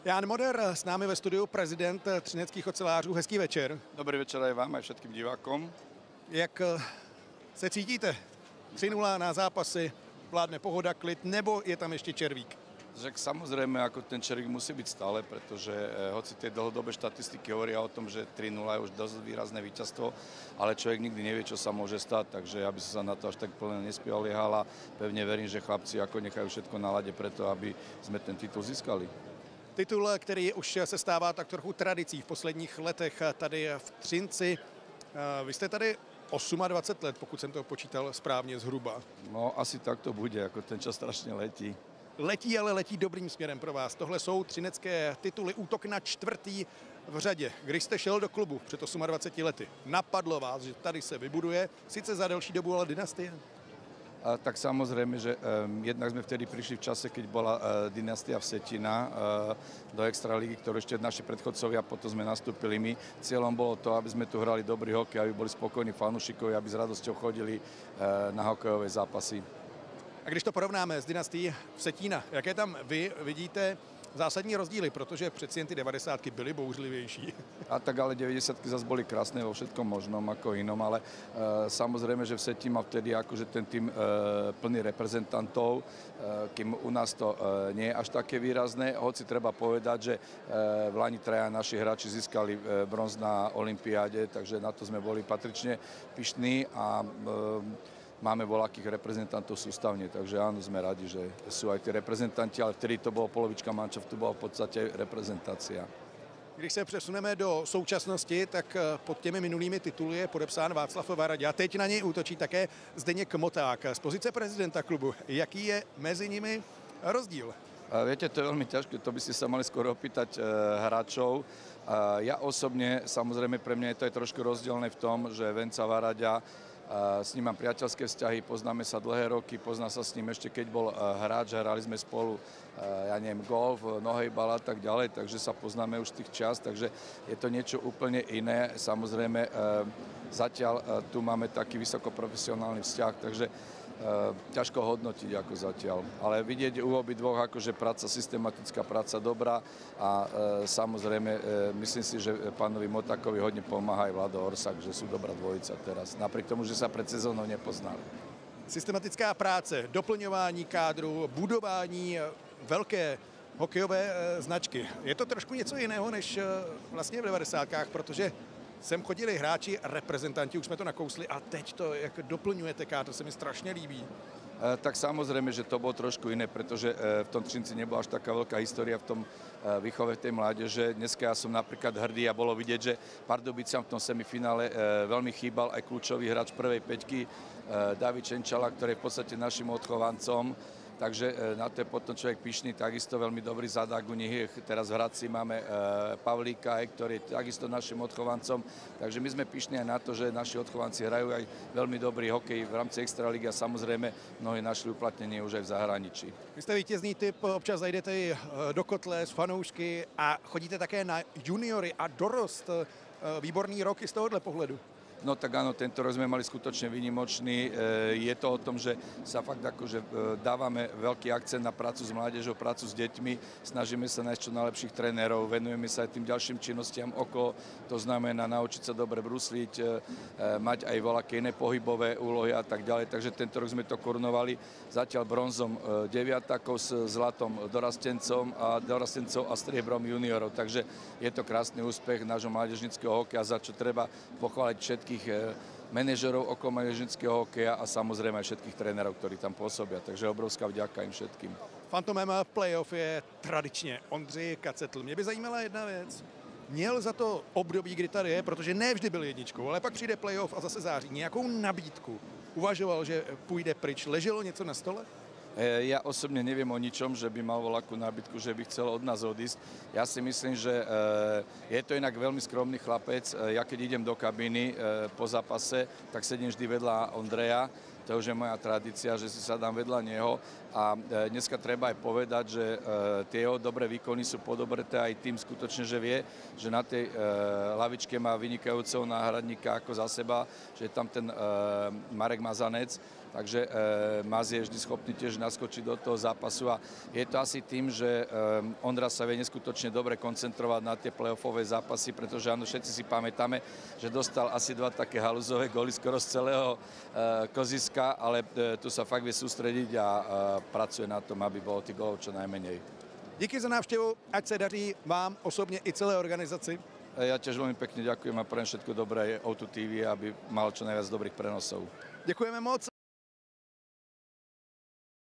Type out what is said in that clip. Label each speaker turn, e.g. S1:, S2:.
S1: Jan Moder, s námi ve studiu prezident třineckých ocelářů. Hezký večer.
S2: Dobrý večer aj vám, aj všetkým divákom.
S1: Jak se cítíte? 3:0 na zápasy, vládne pohoda, klid, nebo je tam ještě červík?
S2: Že samozrejme, ako ten červík musí byť stále, pretože hoci tie dlhodobé štatistiky hovoria o tom, že 3:0 je už dosť výrazné víťazstvo, ale človek nikdy nevie, čo sa môže stať, takže ja by som sa na to až tak plne nespoliehal a pevne verím, že chlapci ako nechajú všetko na lade preto, aby sme ten titul získali.
S1: Titul, který už se stává tak trochu tradicí v posledních letech tady v Třinci. Vy jste tady 28 let, pokud jsem to počítal správně zhruba.
S2: No asi tak to bude, ako ten čas strašne letí.
S1: Letí, ale letí dobrým směrem pro vás. Tohle jsou třinecké tituly, útok na čtvrtý v řadě. Když jste šel do klubu před 28 lety, napadlo vás, že tady se vybuduje, sice za delší dobu, ale dynastie?
S2: Tak samozrejme, že jednak sme vtedy prišli v čase, keď bola dynastia Vsetina do extraligy, ktorú ešte naši predchodcovia, potom sme nastúpili my. Cieľom bolo to, aby sme tu hrali dobrý hokej, aby boli spokojní fanúšikovia, aby s radosťou chodili na hokejové zápasy.
S1: A když to porovnáme s dynastií Vsetína, jaké tam vy vidíte zásadní rozdíly, protože přeci jen ty 90 byly bouřlivější.
S2: A tak ale 90 zase boli krásne vo všetkom možnom ako inom, ale samozrejme, že Vsetín mal vtedy akože ten tým plný reprezentantov, kým u nás to nie je až také výrazné, hoci treba povedať, že v lani traja naši hráči získali bronz na olympiáde, takže na to sme boli patrične pyšní a máme voľakých reprezentantov sústavne, takže áno, sme radi, že sú aj tí reprezentanti, ale vtedy to bolo polovička manšaftu, bola v podstate reprezentácia.
S1: Když se přesuneme do současnosti, tak pod těmi minulými tituly je podepsán Václav Varadě a teď na něj útočí také Zdeněk Moták. Z pozice prezidenta klubu, jaký je mezi nimi rozdíl?
S2: Viete, to je veľmi ťažké, to by ste sa mali skôr opýtať hráčov. Ja osobne, samozrejme pre mňa je to aj trošku rozdielne v tom, že Venca Varaďa, s ním mám priateľské vzťahy, poznáme sa dlhé roky, pozná sa s ním ešte keď bol hráč, hrali sme spolu, ja neviem, golf, nohejbal a tak ďalej, takže sa poznáme už tých čas, takže je to niečo úplne iné. Samozrejme, zatiaľ tu máme taký vysokoprofesionálny vzťah, takže ťažko hodnotiť ako zatiaľ. Ale vidieť u obidvoch akože práca, systematická práca dobrá a samozrejme myslím si, že pánovi Motákovi hodne pomáha aj Vlado Orsak, že sú dobrá dvojica teraz, napriek tomu, že sa pred sezónou nepoznali.
S1: Systematická práce, doplňování kádru, budování velké hokejové značky. Je to trošku něco jiného než vlastně v 90kách, protože sem chodili hráči, reprezentanti, už jsme to nakousli a teď to, jak doplňujete kádr, se mi strašně líbí.
S2: Tak samozrejme, že to bolo trošku iné, pretože v tom Třinci nebola až taká veľká história v tom výchove tej mládeže. Dneska ja som napríklad hrdý a bolo vidieť, že Pardubiciam v tom semifinále veľmi chýbal aj kľúčový hráč prvej päťky David Čenčala, ktorý je v podstate našim odchovancom. Takže na to je potom človek pyšný, takisto veľmi dobrý zadák u nich. Teraz v Hradci máme Pavlíka, ktorý je takisto našim odchovancom. Takže my sme pyšní aj na to, že naši odchovanci hrajú aj veľmi dobrý hokej v rámci extraligy a samozrejme mnohí našli uplatnenie už aj v zahraničí.
S1: Vy jste vítězný typ, občas zajdete i do kotle s fanoušky a chodíte také na juniory a dorost. Výborný rok i z tohohle pohledu.
S2: No tak áno, tento rok sme mali skutočne výnimočný. Je to o tom, že sa fakt akože dávame veľký akcent na prácu s mládežou, prácu s deťmi, snažíme sa nájsť čo najlepších trénerov, venujeme sa aj tým ďalším činnostiam okolo, to znamená naučiť sa dobre brusliť, mať aj voľaké iné pohybové úlohy a tak ďalej, takže tento rok sme to korunovali zatiaľ bronzom deviatakov s zlatom dorastencov a striebrom juniorov, takže je to krásny úspech nášho mládežníckeho hokeja, za čo treba pochváliť všetkých manažerov okolo mládežníckeho hokeja a samozrejme aj všetkých trénerov, ktorí tam pôsobia. Takže obrovská vďaka im všetkým.
S1: Fantomem v playoff je tradičně Ondřej Kacetl. Mě by zajímala jedna věc. Měl za to období, kdy tady je, protože ne vždy byl jedničkou, ale pak přijde playoff a zase září, nějakou nabídku. Uvažoval, že půjde pryč. Leželo něco na stole?
S2: Ja osobne neviem o ničom, že by mal voľakú nábytku, že by chcel od nás odísť. Ja si myslím, že je to inak veľmi skromný chlapec. Ja keď idem do kabíny po zápase, tak sedím vždy vedľa Ondreja. To už je moja tradícia, že si sadám vedľa neho a dneska treba aj povedať, že tie jeho dobré výkony sú podobreté aj tým skutočne, že vie, že na tej lavičke má vynikajúceho náhradníka ako za seba, že je tam ten Marek Mazanec. takže Maz je vždy schopný tiež naskočiť do toho zápasu a je to asi tým, že Ondra sa vie neskutočne dobre koncentrovať na tie playoffové zápasy, pretože áno, všetci si pamätáme, že dostal asi 2 také halúzové góly skoro z celého koziska, ale tu sa fakt vie sústrediť a pracuje na tom, aby bolo tých gólov čo najmenej.
S1: Díky za návštěvu, ať se daří vám osobně i celé organizaci.
S2: Ja tiež veľmi pekne ďakujem a prajem všetko dobré O2 TV, aby malo čo najviac dobrých prenosov.
S1: Děkujeme moc.